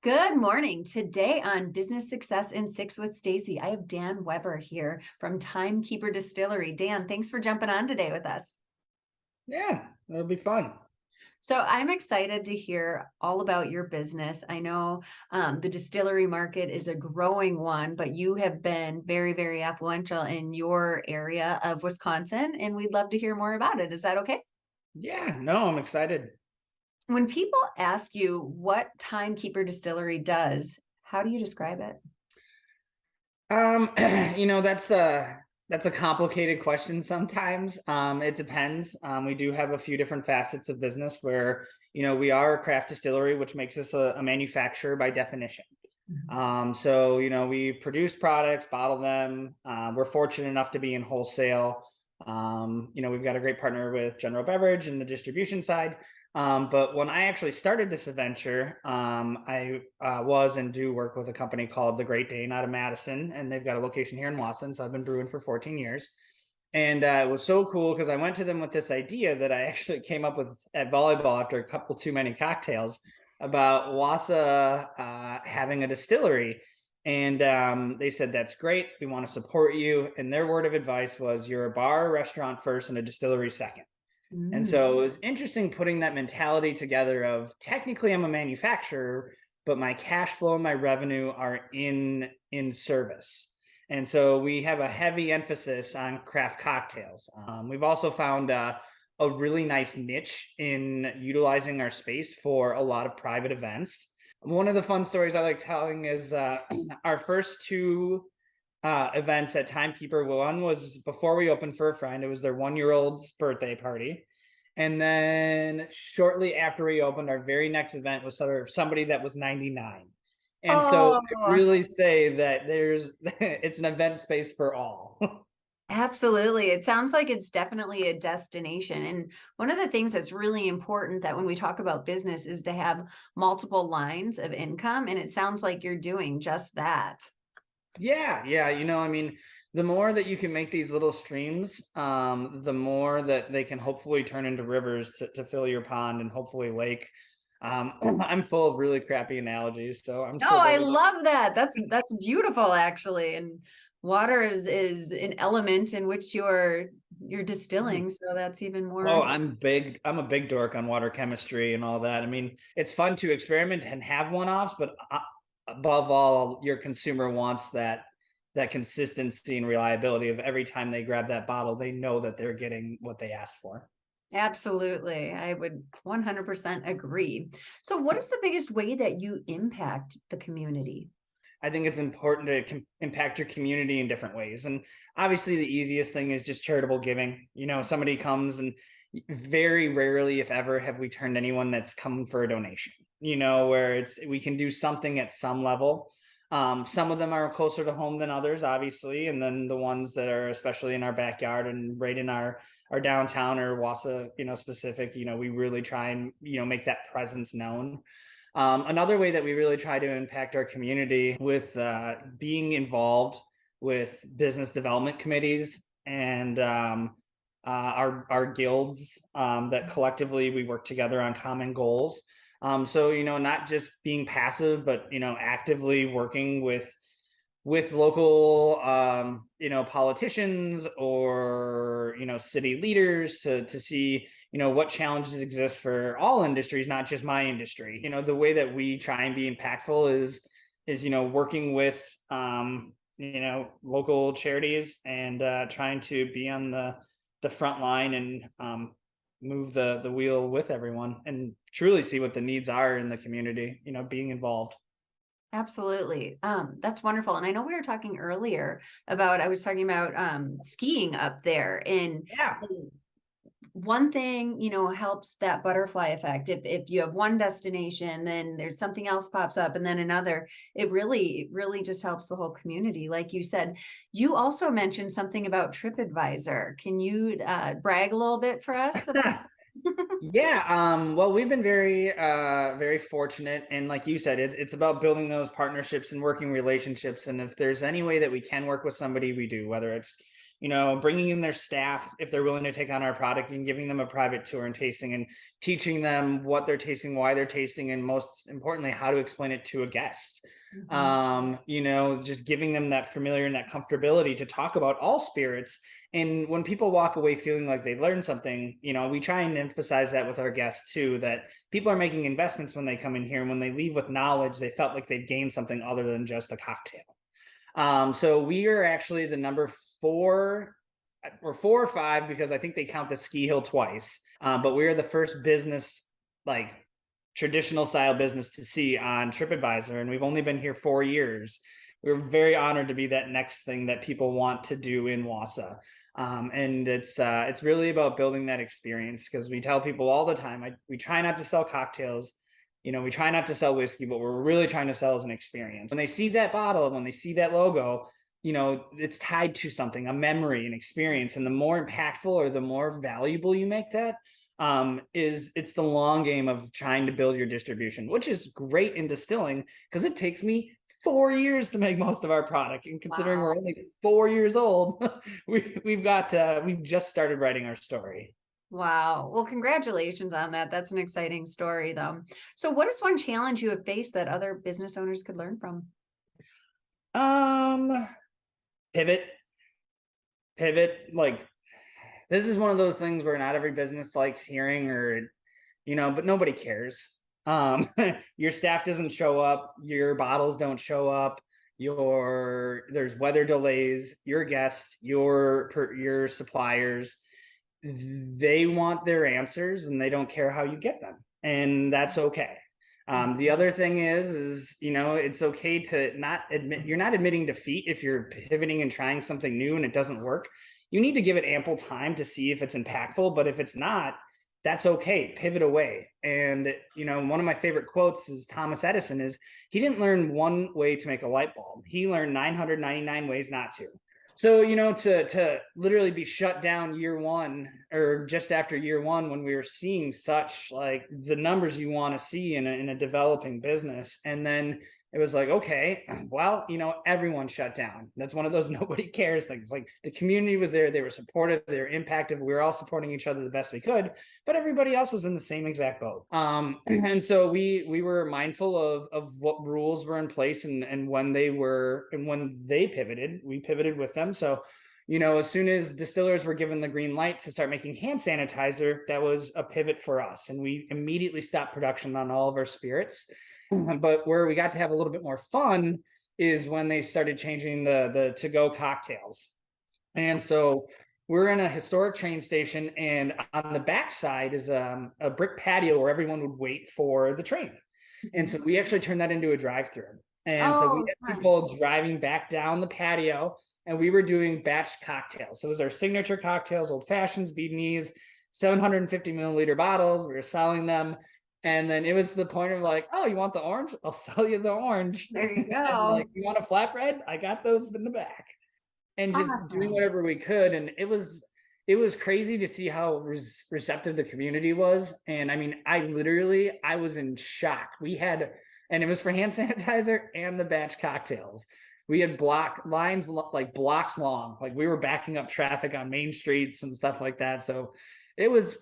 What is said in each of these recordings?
Good morning. Today on Business Success in Six with Stacie, I have Dan Weber here from Timekeeper Distillery. Dan, thanks for jumping on today with us. Yeah, it'll be fun. So I'm excited to hear all about your business. I know the distillery market is a growing one, but you have been very, very affluential in your area of Wisconsin, and we'd love to hear more about it. Is that okay? Yeah, no, I'm excited. When people ask you what Timekeeper Distillery does, how do you describe it? Um, you know, that's a complicated question sometimes. It depends. We do have a few different facets of business where, we are a craft distillery, which makes us a manufacturer by definition. So, we produce products, bottle them. We're fortunate enough to be in wholesale. We've got a great partner with General Beverage in the distribution side. But when I actually started this adventure, I was and do work with a company called The Great Dane out of Madison, and they've got a location here in Wasson. So I've been brewing for 14 years. And it was so cool because I went to them with this idea that I actually came up with at volleyball after a couple too many cocktails about Wassa having a distillery. And they said, that's great. We want to support you. And their word of advice was, you're a bar, restaurant first, and a distillery second. And Mm. so it was interesting putting that mentality together of technically I'm a manufacturer, but my cash flow and my revenue are in service. And so we have a heavy emphasis on craft cocktails. We've also found a really nice niche in utilizing our space for a lot of private events. One of the fun stories I like telling is our first two events at Timekeeper. One was before we opened for a friend. It was their 1-year-old's birthday party. And then shortly after we opened, our very next event was somebody that was 99. And so I Oh, really say that it's an event space for all. absolutely. It sounds like it's definitely a destination. And one of the things that's really important that when we talk about business is to have multiple lines of income. And it sounds like you're doing just that. Yeah. The more that you can make these little streams, the more that they can hopefully turn into rivers to fill your pond and hopefully lake. I'm full of really crappy analogies, so I'm No, sure I they'll. love that. That's beautiful, actually. And water is an element in which you're distilling. So that's even Oh, more. I'm big. I'm a big dork on water chemistry and all that. I mean, it's fun to experiment and have one-offs, but above all, your consumer wants that consistency and reliability of every time they grab that bottle, they know that they're getting what they asked for. Absolutely. I would 100% agree. So, what is the biggest way that you impact the community? I think it's important to impact your community in different ways. And obviously, the easiest thing is just charitable giving. Somebody comes and very rarely, if ever, have we turned anyone that's come for a donation, where we can do something at some level. Some of them are closer to home than others, obviously. And then the ones that are especially in our backyard and right in our downtown or Wassa, specific, we really try and, make that presence known. Another way that we really try to impact our community with being involved with business development committees and our guilds that collectively we work together on common goals. So not just being passive, but actively working with local politicians or city leaders to see what challenges exist for all industries, not just my industry. The way that we try and be impactful is working with local charities and trying to be on the front line and move the wheel with everyone and truly see what the needs are in the community, being involved. Absolutely. That's wonderful. And I know we were talking earlier about, I was talking about skiing up there. Yeah. And one thing, helps that butterfly effect. If you have one destination, then there's something else pops up and then another. It really just helps the whole community. Like you said, you also mentioned something about TripAdvisor. Can you brag a little bit for us about? Yeah, well, we've been very fortunate, and like you said, it's about building those partnerships and working relationships. And if there's any way that we can work with somebody, we do. Whether it's bringing in their staff if they're willing to take on our product and giving them a private tour and tasting and teaching them what they're tasting, why they're tasting, and most importantly, how to explain it to a guest. Just giving them that familiar and that comfortability to talk about all spirits. And when people walk away feeling like they learned something, we try and emphasize that with our guests too, that people are making investments when they come in here, and when they leave with knowledge, they felt like they've gained something other than just a cocktail. So we are actually the number 4 or 4 or 5, because I think they count the ski hill twice. But we are the first business, like traditional style business, to see on TripAdvisor, and we've only been here 4 years. We're very honored to be that next thing that people want to do in Wausau. And it's really about building that experience, because we tell people all the time, we try not to sell cocktails. We try not to sell whiskey, but what we're really trying to sell is an experience. When they see that bottle, when they see that logo, it's tied to something, a memory, an experience. And the more impactful or the more valuable you make that, it's the long game of trying to build your distribution, which is great in distilling, because it takes me 4 years to make most of our product. And considering we're only 4 years old, we've just started writing our story. Wow. Well, congratulations on that. That's an exciting story, though. So what is one challenge you have faced that other business owners could learn from? Pivot. Like, this is one of those things where not every business likes hearing, or, but nobody cares. Your staff doesn't show up, your bottles don't show up, there's weather delays, your guests, your suppliers, they want their answers and they don't care how you get them, and that's okay. The other thing is it's okay to not admit, you're not admitting defeat if you're pivoting and trying something new and it doesn't work. You need to give it ample time to see if it's impactful, but if it's not, that's okay. Pivot away. And one of my favorite quotes is Thomas Edison. He didn't learn one way to make a light bulb, he learned 999 ways not to. So, to literally be shut down year 1 or just after year 1, when we were seeing such like the numbers you want to see in a developing business. And then it was like, okay, well, everyone shut down. That's one of those nobody cares things. Like, the community was there, they were supportive, they were impacted, we were all supporting each other the best we could, but everybody else was in the same exact boat. And so we were mindful of what rules were in place, and when they pivoted, we pivoted with them. So, as soon as distillers were given the green light to start making hand sanitizer, that was a pivot for us. And we immediately stopped production on all of our spirits. But where we got to have a little bit more fun is when they started changing the to-go cocktails. And so we're in a historic train station, and on the backside is a brick patio where everyone would wait for the train. And so we actually turned that into a drive-through. And so we had people driving back down the patio, and we were doing batch cocktails. So it was our signature cocktails, old fashions, beadneys, 750 milliliter bottles. We were selling them. And then it was the point of like, oh, you want the orange? I'll sell you the orange. There you go. Like, you want a flatbread? I got those in the back. And just doing whatever we could. And it was crazy to see how receptive the community was. And I mean, I was in shock. And it was for hand sanitizer and the batch cocktails. We had lines like blocks long. Like, we were backing up traffic on main streets and stuff like that. So it was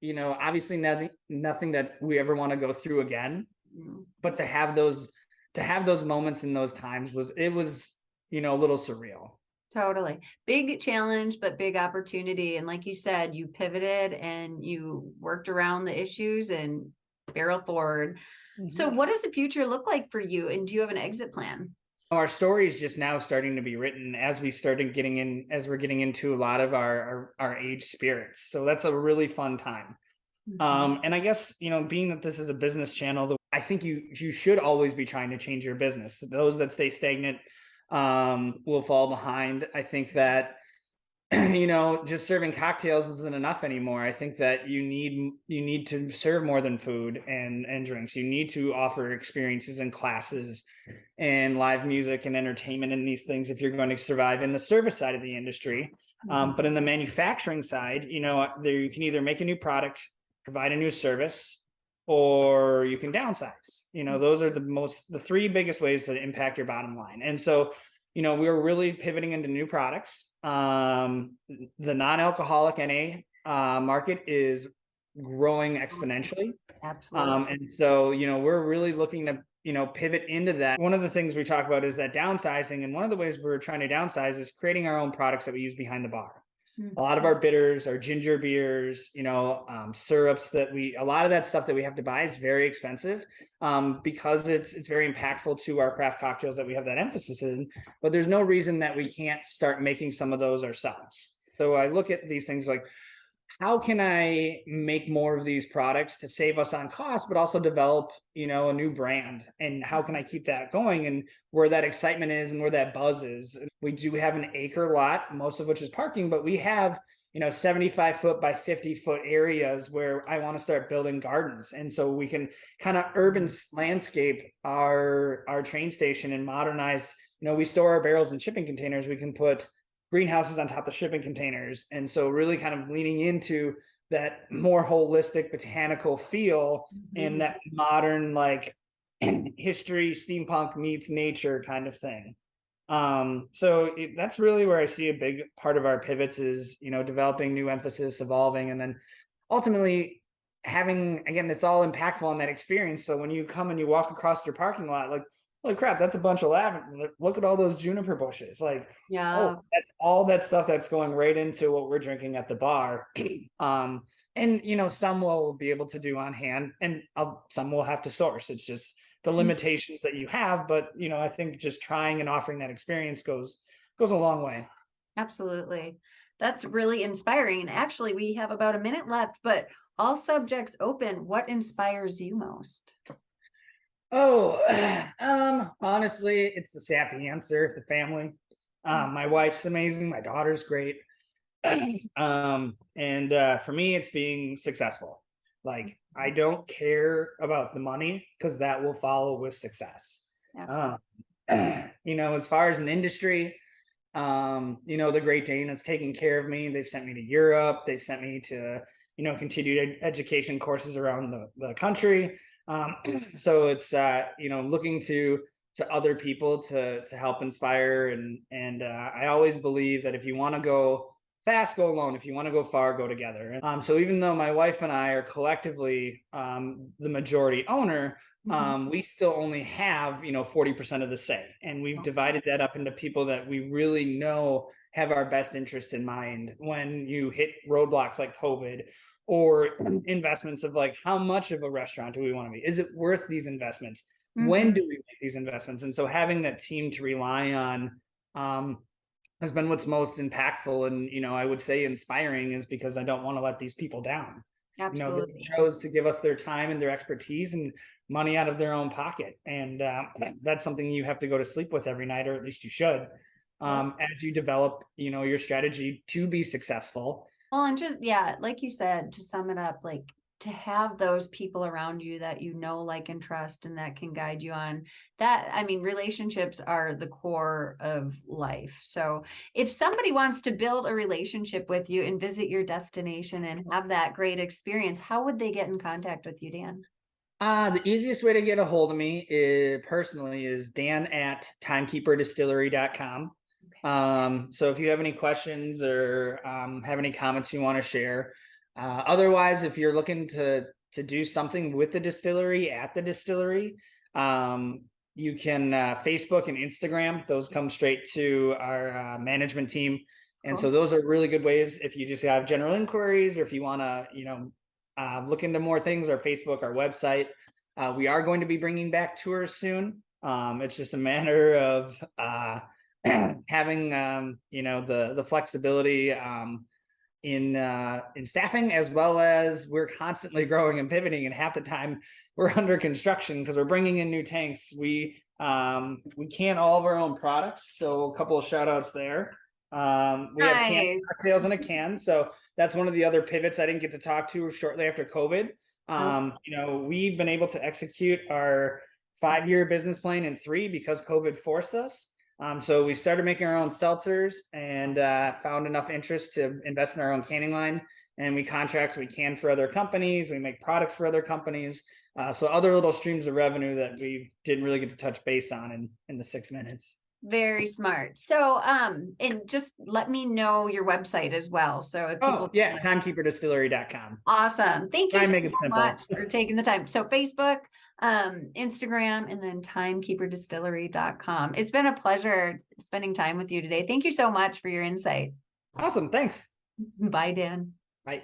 obviously nothing that we ever want to go through again, but to have those moments in those times was a little surreal. Totally. Big challenge, but big opportunity. And like you said, you pivoted and you worked around the issues and barreled forward. So what does the future look like for you? And do you have an exit plan? Our story is just now starting to be written as we're getting into a lot of our aged spirits. So that's a really fun time. And I guess, being that this is a business channel, I think you should always be trying to change your business. Those that stay stagnant will fall behind. I think that just serving cocktails isn't enough anymore. I think that you need to serve more than food and drinks. You need to offer experiences and classes and live music and entertainment and these things if you're going to survive in the service side of the industry. But in the manufacturing side, you can either make a new product, provide a new service, or you can downsize. Those are the 3 biggest ways to impact your bottom line. And so we're really pivoting into new products. The non-alcoholic NA market is growing exponentially. Absolutely. And so, we're really looking to, pivot into that. One of the things we talk about is that downsizing. And one of the ways we're trying to downsize is creating our own products that we use behind the bar. A lot of our bitters, our ginger beers, syrups a lot of that stuff that we have to buy is very expensive because it's very impactful to our craft cocktails that we have that emphasis in. But there's no reason that we can't start making some of those ourselves. So I look at these things like, how can I make more of these products to save us on cost, but also develop, a new brand? And how can I keep that going? And where that excitement is and where that buzz is. We do have an acre lot, most of which is parking, but we have, 75-foot by 50-foot areas where I want to start building gardens. And so we can kind of urban landscape our train station and modernize, we store our barrels in shipping containers. We can put greenhouses on top of shipping containers. And so really kind of leaning into that more holistic botanical feel and that modern, like history, steampunk meets nature kind of thing. That's really where I see a big part of our pivots is, developing new emphasis, evolving, and then ultimately having, again, it's all impactful on that experience. So when you come and you walk across your parking lot, like, holy crap, that's a bunch of lavender. Look at all those juniper bushes. Like, Yeah. oh, that's all that stuff that's going right into what we're drinking at the bar. And some will be able to do on hand, and some will have to source. It's just the limitations that you have. But I think just trying and offering that experience goes a long way. Absolutely. That's really inspiring. And actually, we have about a minute left, but all subjects open. What inspires you most? Oh, honestly, it's the sappy answer, the family. My wife's amazing. My daughter's great. And for me, it's being successful. Like, I don't care about the money because that will follow with success. Absolutely. As far as an industry, the Great Dane has taken care of me. They've sent me to Europe. They've sent me to, continued education courses around the country. So it's, looking to other people to help inspire. And I always believe that if you want to go fast, go alone. If you want to go far, go together. So even though my wife and I are collectively the majority owner, we still only have 40% of the say, and we've divided that up into people that we really know have our best interests in mind. When you hit roadblocks like COVID or investments of like, how much of a restaurant do we want to be? Is it worth these investments? When do we make these investments? And so having that team to rely on has been what's most impactful and I would say inspiring, is because I don't want to let these people down. Absolutely. They chose to give us their time and their expertise and money out of their own pocket, and that's something you have to go to sleep with every night, or at least you should, as you develop your strategy to be successful. Well, and just, yeah, like you said, to sum it up, like, to have those people around you that like, and trust, and that can guide you on that. I mean, relationships are the core of life. So if somebody wants to build a relationship with you and visit your destination and have that great experience, how would they get in contact with you, Dan? The easiest way to get a hold of me personally is dan@timekeperdistillery.com. So if you have any questions or have any comments you want to share, otherwise, if you're looking to do something with the distillery at the distillery, you can Facebook and Instagram. Those come straight to our management team. And so those are really good ways if you just have general inquiries, or if you want to, look into more things. Our Facebook, our website. We are going to be bringing back tours soon. It's just a matter of having, the flexibility in staffing, as well as we're constantly growing and pivoting, and half the time we're under construction because we're bringing in new tanks. We can all of our own products, so a couple of shout outs there. We have canned cocktails in a can, so that's one of the other pivots I didn't get to talk to shortly after COVID. We've been able to execute our 5-year business plan in 3 because COVID forced us. So we started making our own seltzers and found enough interest to invest in our own canning line, and we can for other companies. We make products for other companies. So other little streams of revenue that we didn't really get to touch base on in the 6 minutes. Very smart. So, and just let me know your website as well. So if Oh, people, yeah, timekeeperdistillery.com. awesome. Thank Try you and so make it simple. much for taking the time. So Facebook, Instagram, and then timekeeperdistillery.com. It's been a pleasure spending time with you today. Thank you so much for your insight. Awesome. Thanks. Bye, Dan. Bye.